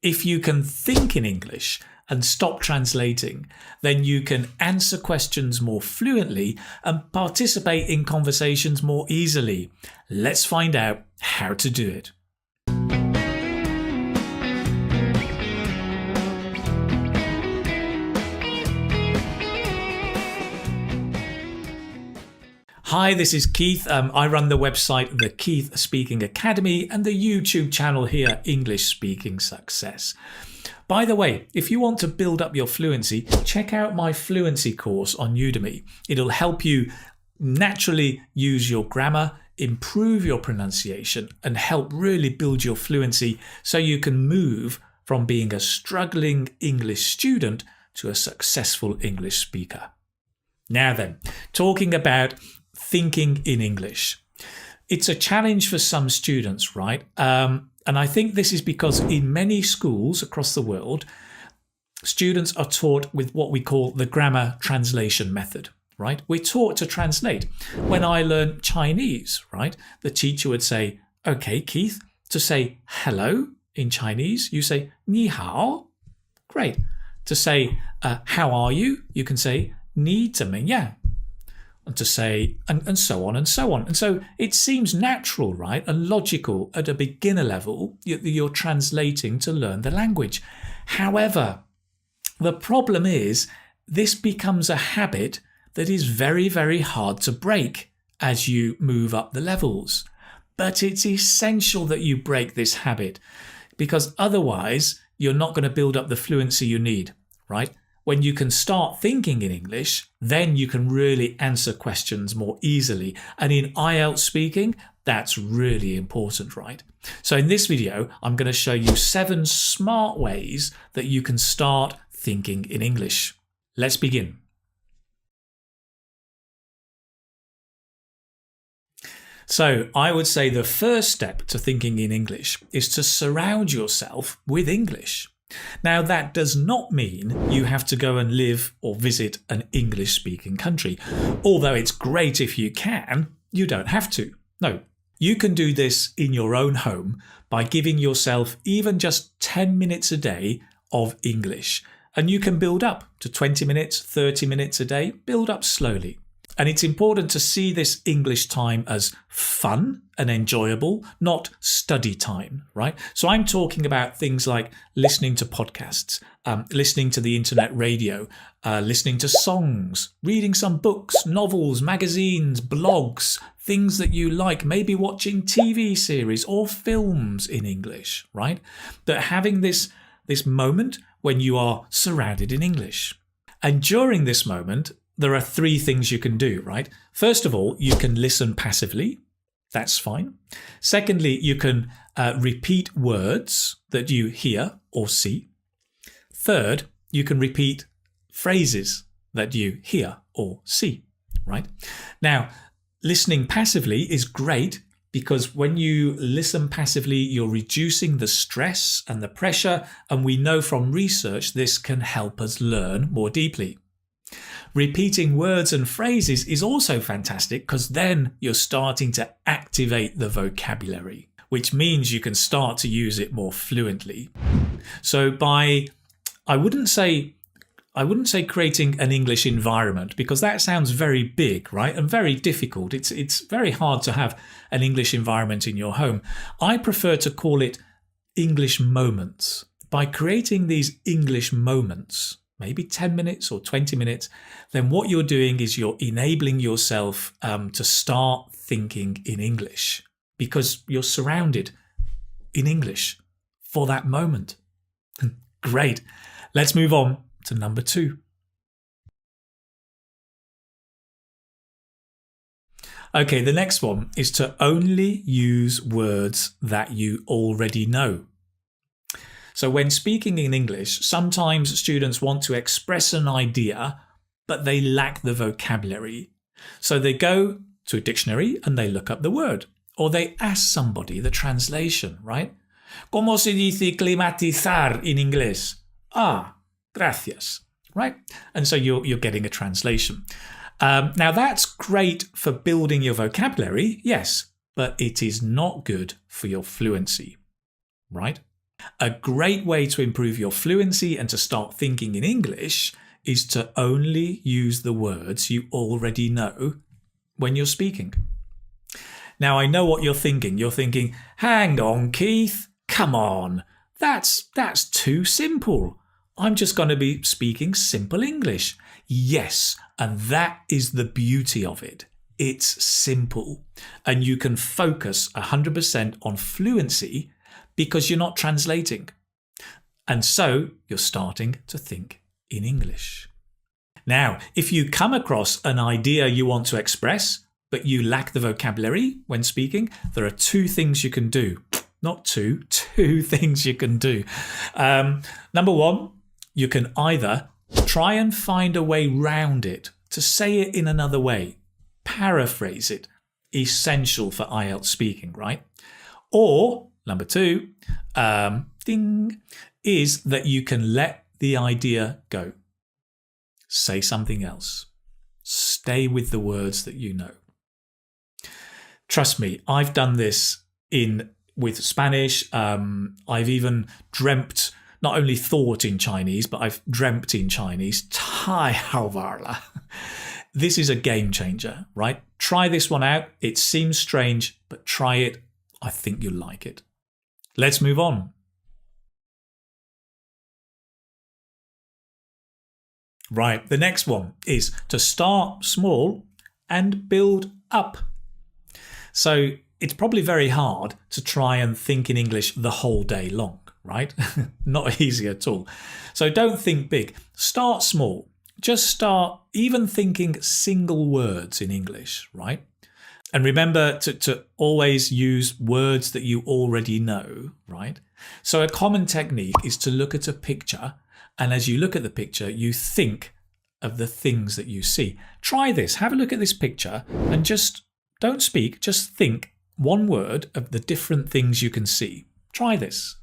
If you can think in English and stop translating, then you can answer questions more fluently and participate in conversations more easily. Let's find out how to do it. Hi, this is Keith. I run the website The Keith Speaking Academy and the YouTube channel here, English Speaking Success. By the way, if you want to build up your fluency, check out my fluency course on Udemy. It'll help you naturally use your grammar, improve your pronunciation, and help really build your fluency so you can move from being a struggling English student to a successful English speaker. Now then, talking about thinking in English. It's a challenge for some students, right? And I think this is because in many schools across the world, students are taught with what we call the grammar translation method, right? We're taught to translate. When I learned Chinese, right, the teacher would say, okay, Keith, to say hello in Chinese, you say ni hao. Great. To say how are you, you can say ni zhenmiyang. And to say, and so on and so on. And so it seems natural, right, and logical at a beginner level, you're translating to learn the language. However, the problem is this becomes a habit that is very, very hard to break as you move up the levels. But it's essential that you break this habit because otherwise you're not going to build up the fluency you need, right? When you can start thinking in English, then you can really answer questions more easily. And in IELTS speaking, that's really important, right? So in this video, I'm going to show you 7 smart ways that you can start thinking in English. Let's begin. So I would say the first step to thinking in English is to surround yourself with English. Now, that does not mean you have to go and live or visit an English-speaking country. Although it's great if you can, you don't have to. No, you can do this in your own home by giving yourself even just 10 minutes a day of English. And you can build up to 20 minutes, 30 minutes a day, build up slowly. And it's important to see this English time as fun and enjoyable, not study time, right? So I'm talking about things like listening to podcasts, listening to the internet radio, listening to songs, reading some books, novels, magazines, blogs, things that you like, maybe watching TV series or films in English, right? That having this moment when you are surrounded in English. And during this moment, there are 3 things you can do, right? First of all, you can listen passively. That's fine. Secondly, you can repeat words that you hear or see. Third, you can repeat phrases that you hear or see, right? Now, listening passively is great because when you listen passively, you're reducing the stress and the pressure. And we know from research this can help us learn more deeply. Repeating words and phrases is also fantastic because then you're starting to activate the vocabulary, which means you can start to use it more fluently. So I wouldn't say creating an English environment because that sounds very big, right? And very difficult. It's very hard to have an English environment in your home. I prefer to call it English moments. By creating these English moments, maybe 10 minutes or 20 minutes, then what you're doing is you're enabling yourself to start thinking in English because you're surrounded in English for that moment. Great. Let's move on to number 2. Okay, the next one is to only use words that you already know. So when speaking in English, sometimes students want to express an idea, but they lack the vocabulary. So they go to a dictionary and they look up the word, or they ask somebody the translation, right? ¿Cómo se dice climatizar in inglés? Ah, gracias, right? And so you're getting a translation. Now that's great for building your vocabulary, yes, but it is not good for your fluency, right? A great way to improve your fluency and to start thinking in English is to only use the words you already know when you're speaking. Now, I know what you're thinking. You're thinking, hang on, Keith, come on. That's too simple. I'm just going to be speaking simple English. Yes, and that is the beauty of it. It's simple, and you can focus 100% on fluency because you're not translating. And so you're starting to think in English. Now, if you come across an idea you want to express, but you lack the vocabulary when speaking, there are two things you can do. Not two things you can do. Number one, you can either try and find a way round it, to say it in another way, paraphrase it, essential for IELTS speaking, right? Or, number two, is that you can let the idea go. Say something else. Stay with the words that you know. Trust me, I've done this with Spanish. I've even dreamt, not only thought in Chinese, but I've dreamt in Chinese. Tai Hao. This is a game changer, right? Try this one out. It seems strange, but try it. I think you'll like it. Let's move on. Right, the next one is to start small and build up. So it's probably very hard to try and think in English the whole day long, right? Not easy at all. So don't think big. Start small. Just start even thinking single words in English, right? And remember to always use words that you already know, right? So a common technique is to look at a picture, and as you look at the picture, you think of the things that you see. Try this. Have a look at this picture and just don't speak. Just think one word of the different things you can see. Try this.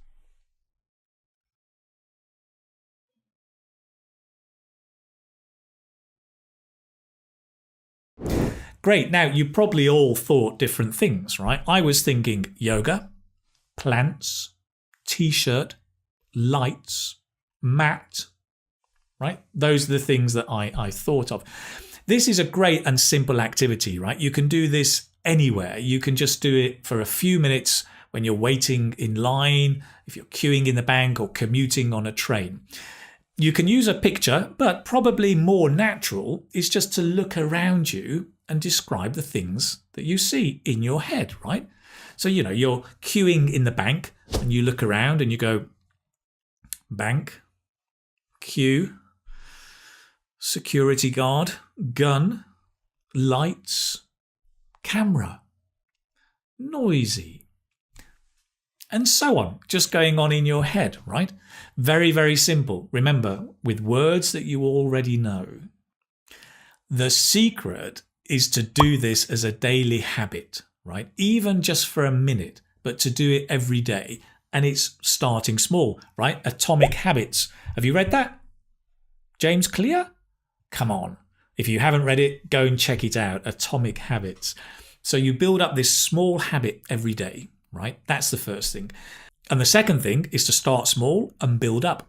Great. Now, you probably all thought different things, right? I was thinking yoga, plants, t-shirt, lights, mat, right? Those are the things that I thought of. This is a great and simple activity, right? You can do this anywhere. You can just do it for a few minutes when you're waiting in line, if you're queuing in the bank or commuting on a train. You can use a picture, but probably more natural is just to look around you and describe the things that you see in your head, right? So, you're queuing in the bank and you look around and you go, bank, queue, security guard, gun, lights, camera, noisy, and so on, just going on in your head, right? Very, very simple. Remember, with words that you already know. The secret is to do this as a daily habit, right? Even just for a minute, but to do it every day. And it's starting small, right? Atomic Habits. Have you read that? James Clear? Come on. If you haven't read it, go and check it out. Atomic Habits. So you build up this small habit every day, right? That's the first thing. And the second thing is to start small and build up.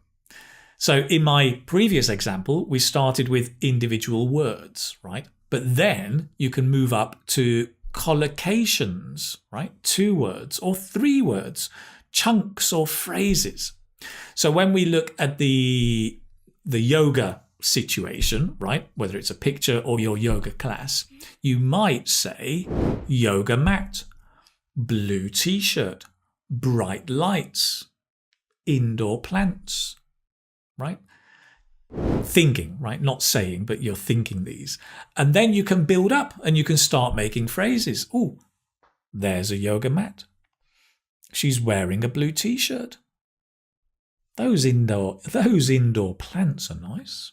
So in my previous example, we started with individual words, right? But then you can move up to collocations, right? 2 words or 3 words, chunks or phrases. So when we look at the yoga situation, right? Whether it's a picture or your yoga class, you might say yoga mat, blue t-shirt, bright lights, indoor plants, right? Thinking, right? Not saying, but you're thinking these. And then you can build up and you can start making phrases. Oh, there's a yoga mat. She's wearing a blue t-shirt. Those indoor plants are nice,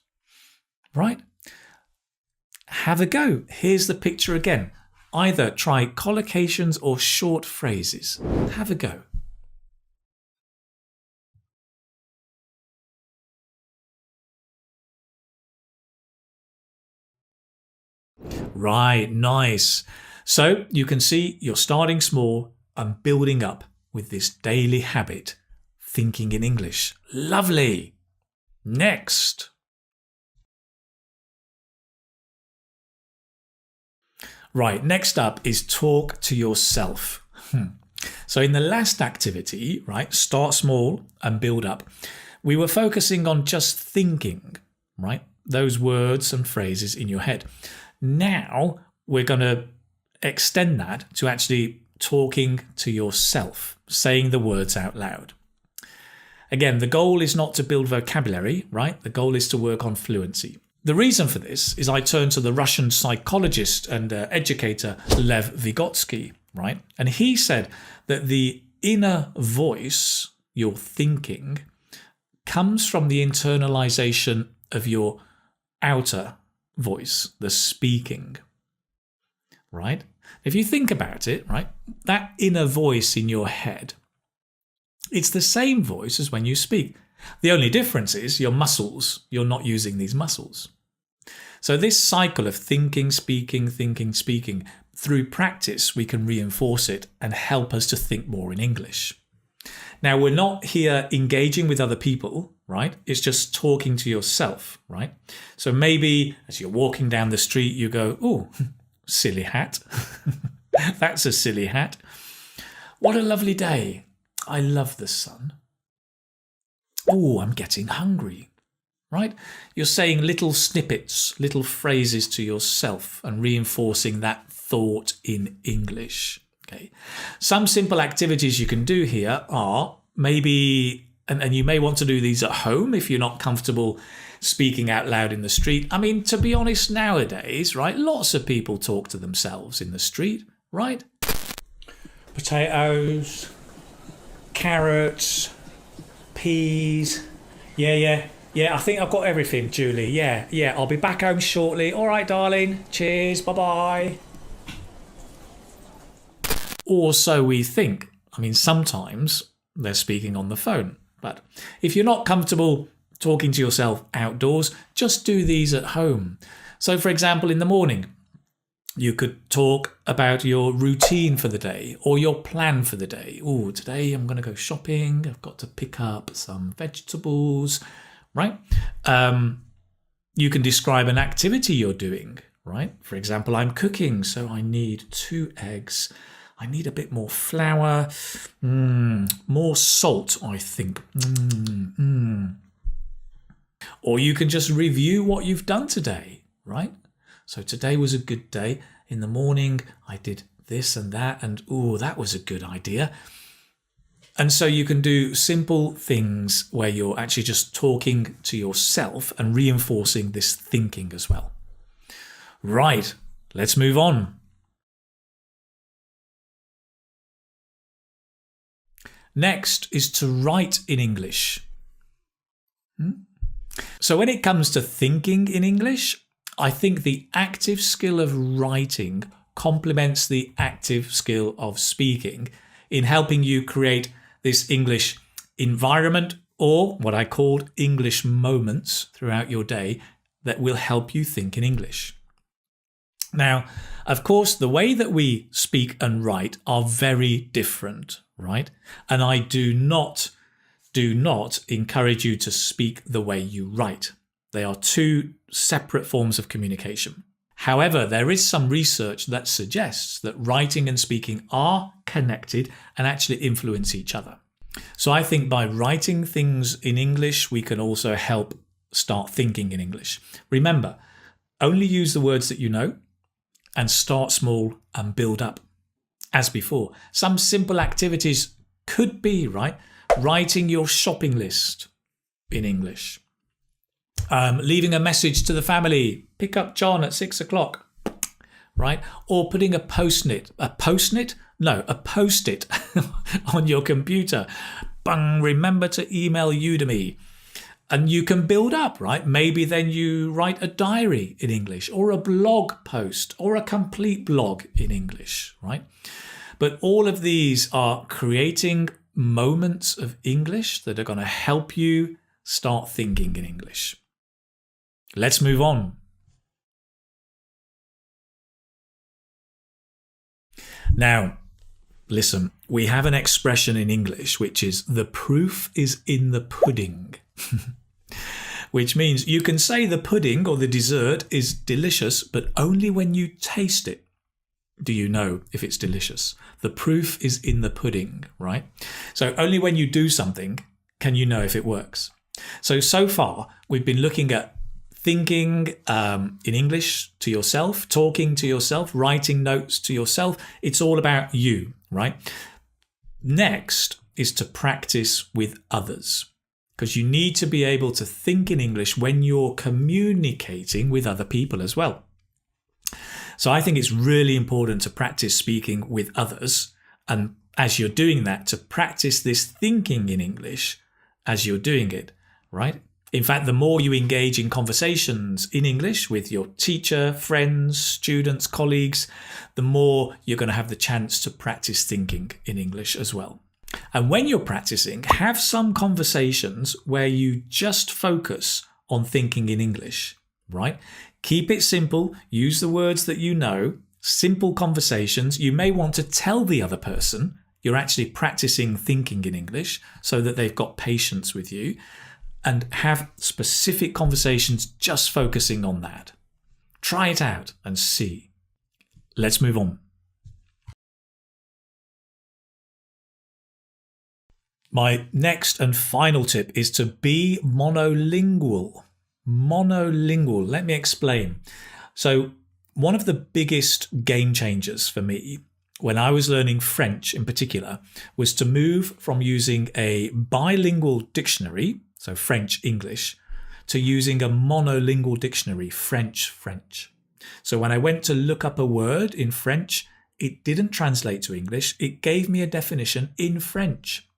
right? Have a go. Here's the picture again. Either try collocations or short phrases. Have a go. Right, nice. So you can see you're starting small and building up with this daily habit. thinking in English. Lovely. Next. Right, next up is talk to yourself. So in the last activity, right, start small and build up, we were focusing on just thinking, right, those words and phrases in your head. Now we're going to extend that to actually talking to yourself, saying the words out loud. Again, the goal is not to build vocabulary, right? The goal is to work on fluency. The reason for this is I turn to the Russian psychologist and educator Lev Vygotsky, right? And he said that the inner voice, your thinking, comes from the internalization of your outer voice, the speaking, right? If you think about it, right, that inner voice in your head, it's the same voice as when you speak. The only difference is your muscles. You're not using these muscles. So this cycle of thinking, speaking, through practice, we can reinforce it and help us to think more in English. Now, we're not here engaging with other people, right? It's just talking to yourself, right? So maybe as you're walking down the street, you go, oh, silly hat. That's a silly hat. What a lovely day. I love the sun. Oh, I'm getting hungry, right? You're saying little snippets, little phrases to yourself and reinforcing that thought in English. Okay. Some simple activities you can do here are maybe, and you may want to do these at home if you're not comfortable speaking out loud in the street. I mean, to be honest, nowadays, right, lots of people talk to themselves in the street, right? Potatoes, carrots, peas. Yeah, I think I've got everything, Julie. Yeah, I'll be back home shortly. All right, darling. Cheers, bye-bye. Or so we think. I mean, sometimes they're speaking on the phone. But if you're not comfortable talking to yourself outdoors, just do these at home. So, for example, in the morning, you could talk about your routine for the day or your plan for the day. Oh, today I'm going to go shopping. I've got to pick up some vegetables, right? You can describe an activity you're doing, right? For example, I'm cooking, so I need 2 eggs. I need a bit more flour, more salt, I think. Or you can just review what you've done today, right? So today was a good day. In the morning, I did this and that, and that was a good idea. And so you can do simple things where you're actually just talking to yourself and reinforcing this thinking as well. Right, let's move on. Next is to write in English. So when it comes to thinking in English, I think the active skill of writing complements the active skill of speaking in helping you create this English environment, or what I called English moments throughout your day that will help you think in English. Now, of course, the way that we speak and write are very different, right? And I do not encourage you to speak the way you write. They are 2 separate forms of communication. However, there is some research that suggests that writing and speaking are connected and actually influence each other. So I think by writing things in English, we can also help start thinking in English. Remember, only use the words that you know and start small and build up. As before, some simple activities could be, right, writing your shopping list in English. Leaving a message to the family, pick up John at 6 o'clock, right? Or putting a post-it on your computer. Bang, remember to email Udemy. And you can build up, right? Maybe then you write a diary in English or a blog post or a complete blog in English, right? But all of these are creating moments of English that are going to help you start thinking in English. Let's move on. Now, Listen, we have an expression in English which is the proof is in the pudding. Which means you can say the pudding or the dessert is delicious, but only when you taste it do you know if it's delicious. The proof is in the pudding, right? So only when you do something can you know if it works. So far, we've been looking at thinking in English to yourself, talking to yourself, writing notes to yourself. It's all about you, right? Next is to practice with others, because you need to be able to think in English when you're communicating with other people as well. So I think it's really important to practice speaking with others. And as you're doing that, to practice this thinking in English as you're doing it, right? In fact, the more you engage in conversations in English with your teacher, friends, students, colleagues, the more you're going to have the chance to practice thinking in English as well. And when you're practicing, have some conversations where you just focus on thinking in English, right? Keep it simple. Use the words that you know. Simple conversations. You may want to tell the other person you're actually practicing thinking in English so that they've got patience with you, and have specific conversations just focusing on that. Try it out and see. Let's move on. My next and final tip is to be monolingual. Monolingual. Let me explain. So one of the biggest game changers for me when I was learning French in particular was to move from using a bilingual dictionary, so French-English, to using a monolingual dictionary, French-French. So when I went to look up a word in French, it didn't translate to English. It gave me a definition in French.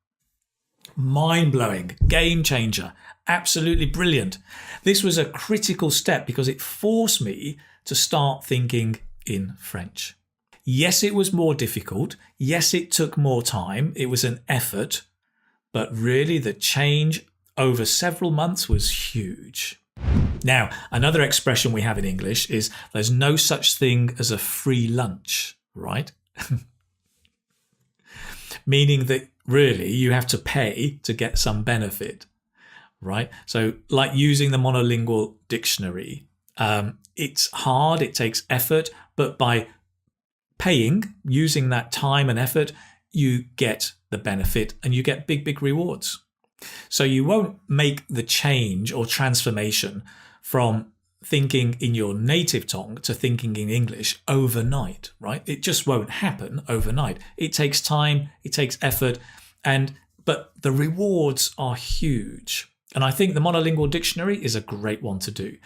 Mind-blowing, game changer, absolutely brilliant. This was a critical step because it forced me to start thinking in French. Yes, it was more difficult. Yes, it took more time. It was an effort. But really, the change over several months was huge. Now, another expression we have in English is there's no such thing as a free lunch, right? Meaning that really you have to pay to get some benefit, right? So like using the monolingual dictionary, it's hard, it takes effort, but by paying, using that time and effort, you get the benefit and you get big, big rewards. So you won't make the change or transformation from thinking in your native tongue to thinking in English overnight, right? It just won't happen overnight. It takes time, it takes effort, but the rewards are huge. And I think the monolingual dictionary is a great one to do.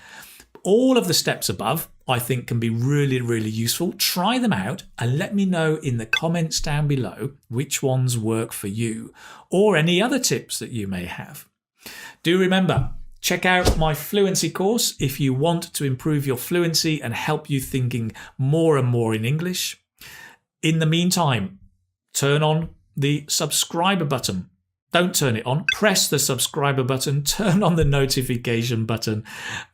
All of the steps above, I think, can be really, really useful. Try them out and let me know in the comments down below which ones work for you or any other tips that you may have. Do remember, check out my fluency course if you want to improve your fluency and help you thinking more and more in English. In the meantime, turn on the subscriber button. Don't turn it on. Press the subscriber button. Turn on the notification button.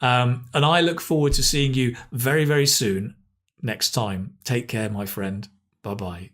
And I look forward to seeing you very, very soon next time. Take care, my friend. Bye-bye.